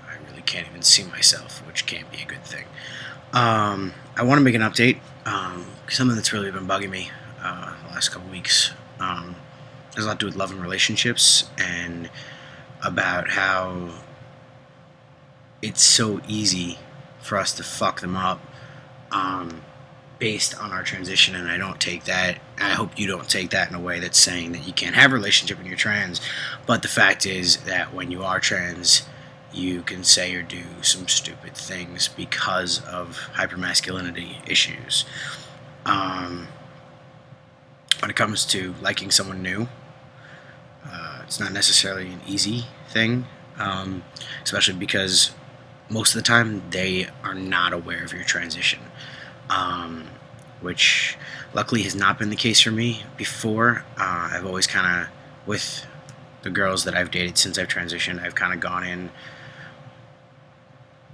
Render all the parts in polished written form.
I really can't even see myself, which can't be a good thing. I want to make an update. Something that's really been bugging me the last couple weeks. Has a lot to do with love and relationships, and about how it's so easy for us to fuck them up based on our transition. And I don't take that, and I hope you don't take that in a way that's saying that you can't have a relationship when you're trans. But the fact is that when you are trans, you can say or do some stupid things because of hypermasculinity issues. When it comes to liking someone new, it's not necessarily an easy thing, especially because most of the time they are not aware of your transition, which luckily has not been the case for me before. I've always kind of, with the girls that I've dated since I've transitioned, I've kind of gone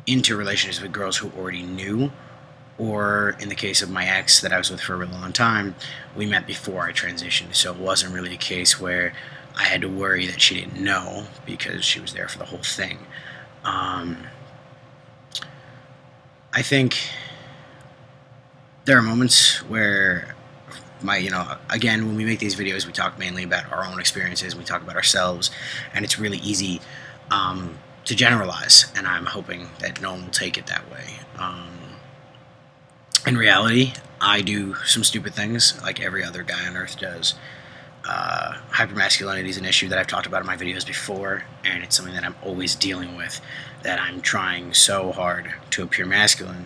into relationships with girls who already knew, or in the case of my ex that I was with for a really long time, we met before I transitioned, so it wasn't really a case where I had to worry that she didn't know because she was there for the whole thing. I think there are moments where again, when we make these videos, we talk mainly about our own experiences, we talk about ourselves, and it's really easy to generalize, and I'm hoping that no one will take it that way. In reality, I do some stupid things like every other guy on earth does. Hypermasculinity is an issue that I've talked about in my videos before, and it's something that I'm always dealing with, that I'm trying so hard to appear masculine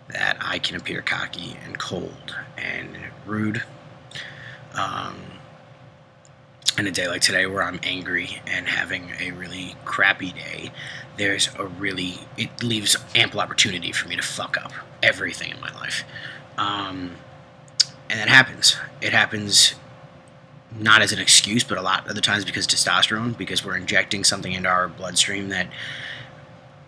that I can appear cocky and cold and rude. In a day like today where I'm angry and having a really crappy day, it leaves ample opportunity for me to fuck up everything in my life. And that happens. It happens not as an excuse, but a lot of the times because testosterone, because we're injecting something into our bloodstream that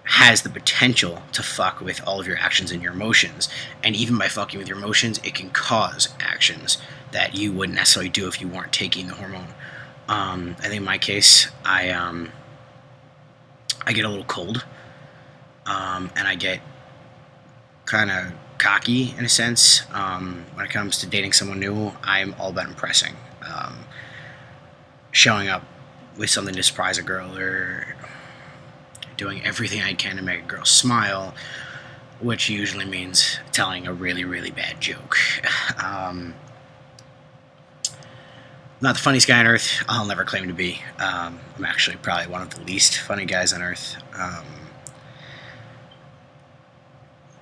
has the potential to fuck with all of your actions and your emotions. And even by fucking with your emotions, it can cause actions that you wouldn't necessarily do if you weren't taking the hormone. I think in my case, I get a little cold, and I get kind of cocky in a sense. When it comes to dating someone new, I'm all about impressing. Showing up with something to surprise a girl, or doing everything I can to make a girl smile, which usually means telling a really, really bad joke. Not the funniest guy on earth. I'll never claim to be. I'm actually probably one of the least funny guys on earth.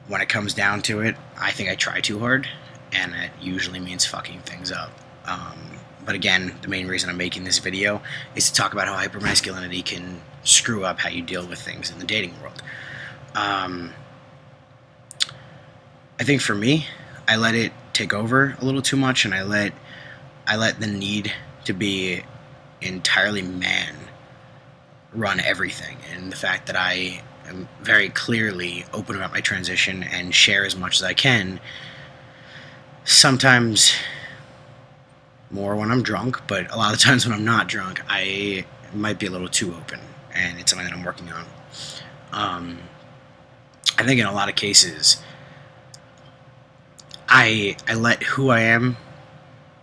When it comes down to it, I think I try too hard, and it usually means fucking things up. But again, the main reason I'm making this video is to talk about how hypermasculinity can screw up how you deal with things in the dating world. I think for me, I let it take over a little too much, and I let the need to be entirely man run everything. And the fact that I am very clearly open about my transition and share as much as I can, sometimes more when I'm drunk, but a lot of times when I'm not drunk, I might be a little too open, and it's something that I'm working on. I think in a lot of cases, I let who I am,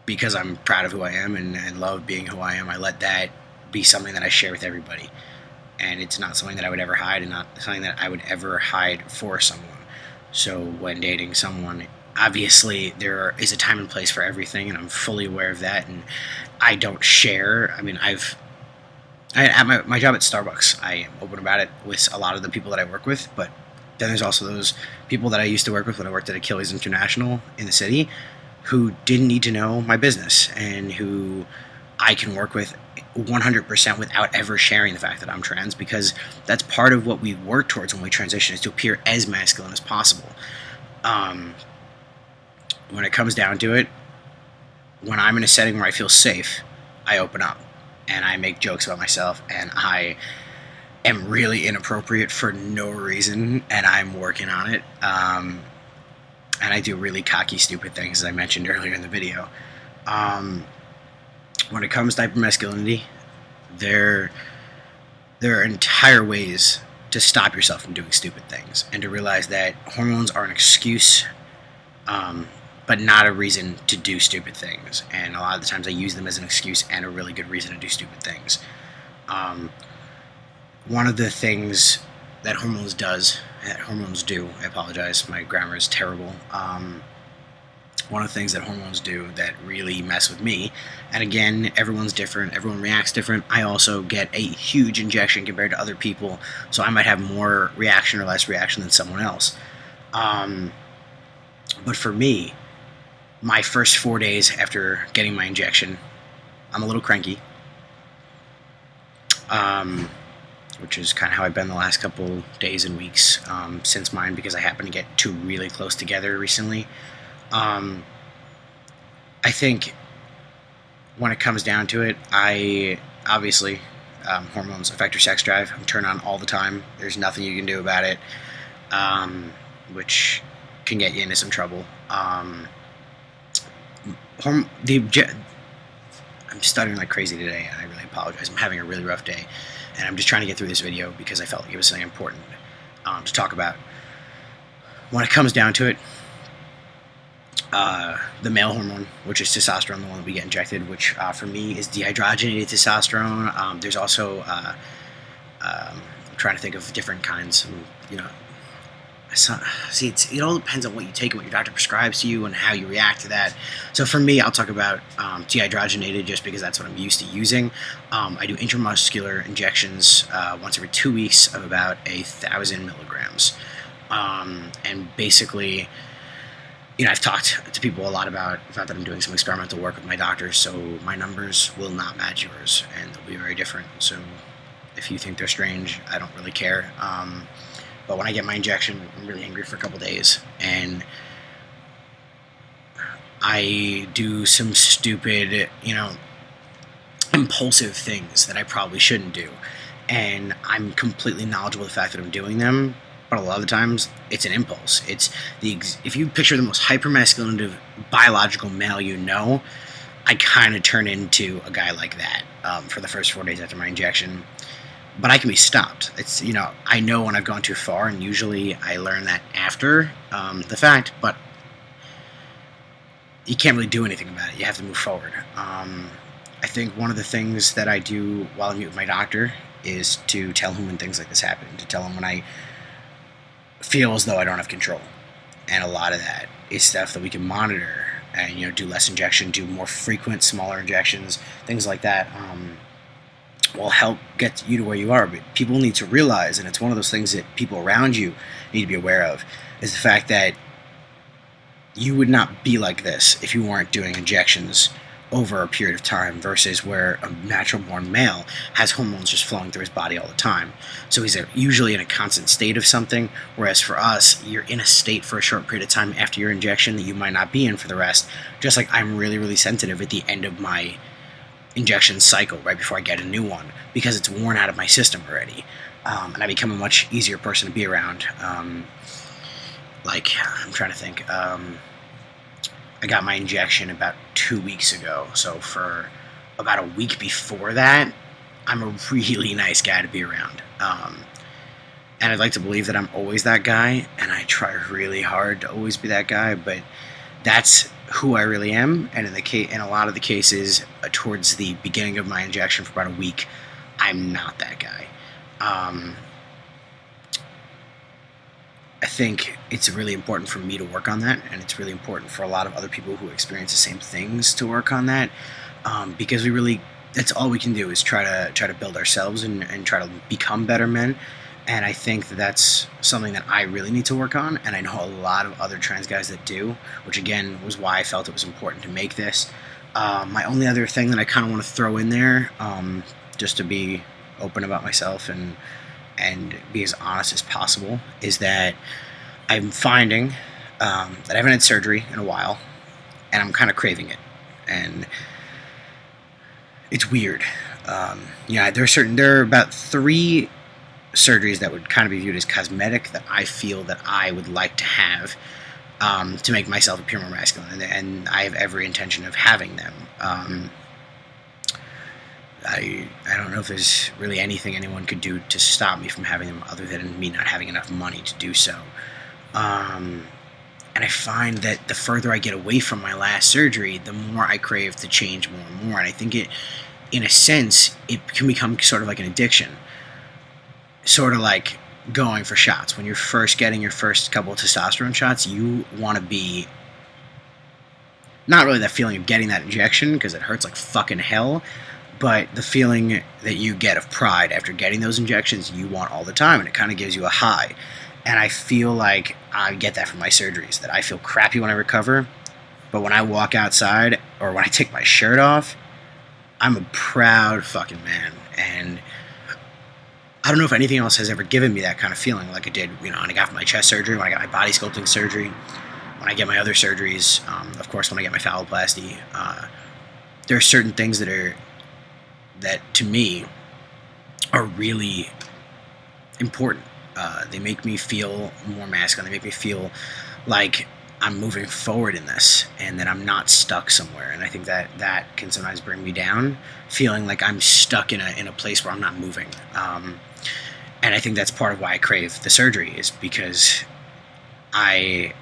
because I'm proud of who I am and love being who I am, I let that be something that I share with everybody. And it's not something that I would ever hide, and not something that I would ever hide for someone. So when dating someone, obviously there is a time and place for everything, and I'm fully aware of that, and I don't share. I mean, at my job at Starbucks, I am open about it with a lot of the people that I work with, but then there's also those people that I used to work with when I worked at Achilles International in the city, who didn't need to know my business, and who I can work with 100% without ever sharing the fact that I'm trans, because that's part of what we work towards when we transition, is to appear as masculine as possible. When it comes down to it, when I'm in a setting where I feel safe, I open up and I make jokes about myself, and I am really inappropriate for no reason, and I'm working on it. And I do really cocky, stupid things, as I mentioned earlier in the video. When it comes to hypermasculinity, there there are entire ways to stop yourself from doing stupid things, and to realize that hormones are an excuse, but not a reason to do stupid things. And a lot of the times I use them as an excuse and a really good reason to do stupid things. One of the things that hormones do, I apologize, my grammar is terrible. One of the things that hormones do that really mess with me, and again, everyone's different, everyone reacts different. I also get a huge injection compared to other people, so I might have more reaction or less reaction than someone else. But for me, my first 4 days after getting my injection, I'm a little cranky, which is kind of how I've been the last couple days and weeks since mine, because I happened to get two really close together recently. I think when it comes down to it, obviously hormones affect your sex drive. I'm turned on all the time. There's nothing you can do about it, which can get you into some trouble. I'm stuttering like crazy today, and I really apologize. I'm having a really rough day, and I'm just trying to get through this video because I felt like it was something important to talk about. When it comes down to it, the male hormone, which is testosterone, the one that we get injected, which for me is dehydrogenated testosterone. There's also, I'm trying to think of different kinds. It all depends on what you take and what your doctor prescribes to you and how you react to that. So for me, I'll talk about dehydrogenated just because that's what I'm used to using. I do intramuscular injections once every 2 weeks of about 1,000 milligrams. And basically, I've talked to people a lot about the fact that I'm doing some experimental work with my doctor, so my numbers will not match yours, and they'll be very different. So if you think they're strange, I don't really care. But when I get my injection, I'm really angry for a couple days, and I do some stupid, impulsive things that I probably shouldn't do. And I'm completely knowledgeable of the fact that I'm doing them, but a lot of the times it's an impulse. If you picture the most hypermasculine biological male I kind of turn into a guy like that for the first 4 days after my injection. But I can be stopped. I know when I've gone too far, and usually I learn that after the fact, but you can't really do anything about it. You have to move forward. I think one of the things that I do while I meet with my doctor is to tell him when things like this happen, to tell him when I feel as though I don't have control. And a lot of that is stuff that we can monitor and, do less injection, do more frequent, smaller injections, things like that. Will help get you to where you are. But people need to realize, and it's one of those things that people around you need to be aware of, is the fact that you would not be like this if you weren't doing injections over a period of time, versus where a natural born male has hormones just flowing through his body all the time. So he's usually in a constant state of something, whereas for us, you're in a state for a short period of time after your injection that you might not be in for the rest. Just like I'm really, really sensitive at the end of my injection cycle, right before I get a new one, because it's worn out of my system already, and I become a much easier person to be around. I'm trying to think. I got my injection about 2 weeks ago, so for about a week before that, I'm a really nice guy to be around. And I'd like to believe that I'm always that guy, and I try really hard to always be that guy, but that's who I really am. And in a lot of the cases, towards the beginning of my injection for about a week, I'm not that guy. I think it's really important for me to work on that, and it's really important for a lot of other people who experience the same things to work on that, because that's all we can do is try to build ourselves and try to become better men. And I think that's something that I really need to work on, and I know a lot of other trans guys that do, which again was why I felt it was important to make this. My only other thing that I kind of want to throw in there, just to be open about myself and be as honest as possible, is that I'm finding that I haven't had surgery in a while, and I'm kind of craving it, and it's weird. There are about 3 surgeries that would kind of be viewed as cosmetic that I feel that I would like to have to make myself appear more masculine, and I have every intention of having them. I don't know if there's really anything anyone could do to stop me from having them other than me not having enough money to do so. And I find that the further I get away from my last surgery, the more I crave to change more and more. And I think in a sense, it can become sort of like an addiction. Sort of like going for shots. When you're first getting your first couple of testosterone shots, you want to be, not really that feeling of getting that injection because it hurts like fucking hell, but the feeling that you get of pride after getting those injections you want all the time, and it kind of gives you a high. And I feel like I get that from my surgeries, that I feel crappy when I recover, but when I walk outside or when I take my shirt off, I'm a proud fucking man. And I don't know if anything else has ever given me that kind of feeling like it did, when I got my chest surgery, when I got my body sculpting surgery, when I get my other surgeries, of course, when I get my phalloplasty. There are certain things that to me are really important. They make me feel more masculine. They make me feel like I'm moving forward in this and that I'm not stuck somewhere. And I think that can sometimes bring me down, feeling like I'm stuck in a place where I'm not moving. And I think that's part of why I crave the surgery, is because I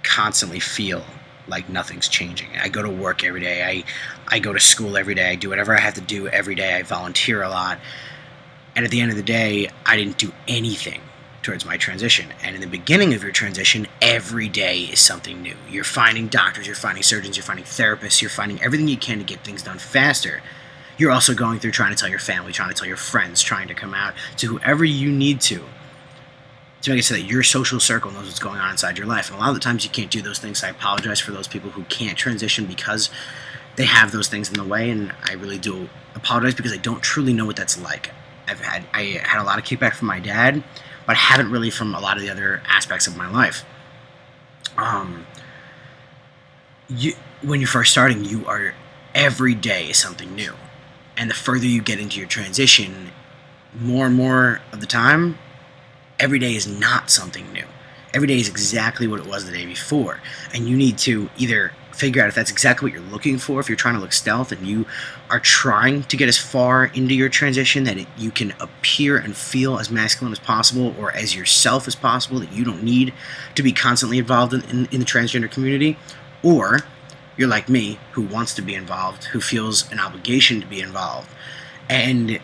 constantly feel like nothing's changing. I go to work every day. I go to school every day. I do whatever I have to do every day. I volunteer a lot. And at the end of the day, I didn't do anything towards my transition. And in the beginning of your transition, every day is something new. You're finding doctors, you're finding surgeons, you're finding therapists, you're finding everything you can to get things done faster. You're also going through trying to tell your family, trying to tell your friends, trying to come out to whoever you need to make it so that your social circle knows what's going on inside your life. And a lot of the times you can't do those things. So I apologize for those people who can't transition because they have those things in the way, and I really do apologize because I don't truly know what that's like. I had a lot of kickback from my dad, but I haven't really from a lot of the other aspects of my life. When you're first starting, every day is something new. And the further you get into your transition, more and more of the time, every day is not something new. Every day is exactly what it was the day before. And you need to either figure out if that's exactly what you're looking for, if you're trying to look stealth and you are trying to get as far into your transition that you can appear and feel as masculine as possible or as yourself as possible, that you don't need to be constantly involved in the transgender community, or you're like me, who wants to be involved, who feels an obligation to be involved, and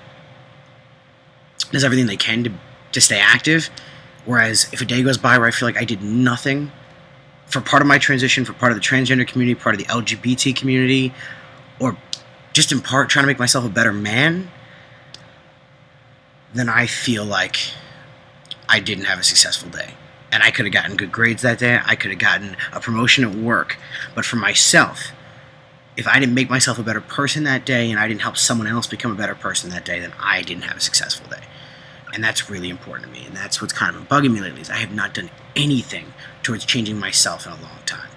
does everything they can to stay active. Whereas if a day goes by where I feel like I did nothing for part of my transition, for part of the transgender community, part of the LGBT community, or just in part trying to make myself a better man, then I feel like I didn't have a successful day. And I could have gotten good grades that day. I could have gotten a promotion at work. But for myself, if I didn't make myself a better person that day and I didn't help someone else become a better person that day, then I didn't have a successful day. And that's really important to me. And that's what's kind of been bugging me lately, is I have not done anything towards changing myself in a long time.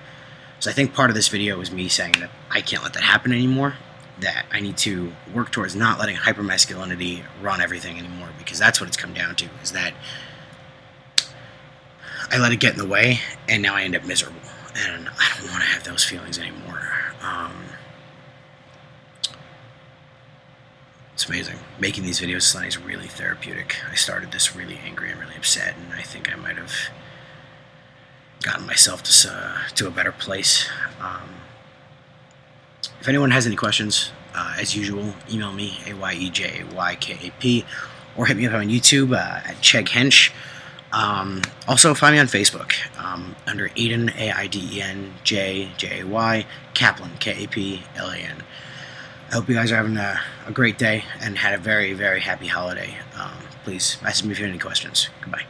So I think part of this video is me saying that I can't let that happen anymore, that I need to work towards not letting hypermasculinity run everything anymore, because that's what it's come down to, is that I let it get in the way, and now I end up miserable. And I don't want to have those feelings anymore. It's amazing. Making these videos tonight is really therapeutic. I started this really angry and really upset, and I think I might have gotten myself to a better place. If anyone has any questions, as usual, email me, AYEJAYKAP, or hit me up on YouTube at Chegg Hench. Also, find me on Facebook under Aiden, Aiden, Jay, Kaplan, Kaplan. I hope you guys are having a great day and had a very, very happy holiday. Please message me if you have any questions. Goodbye.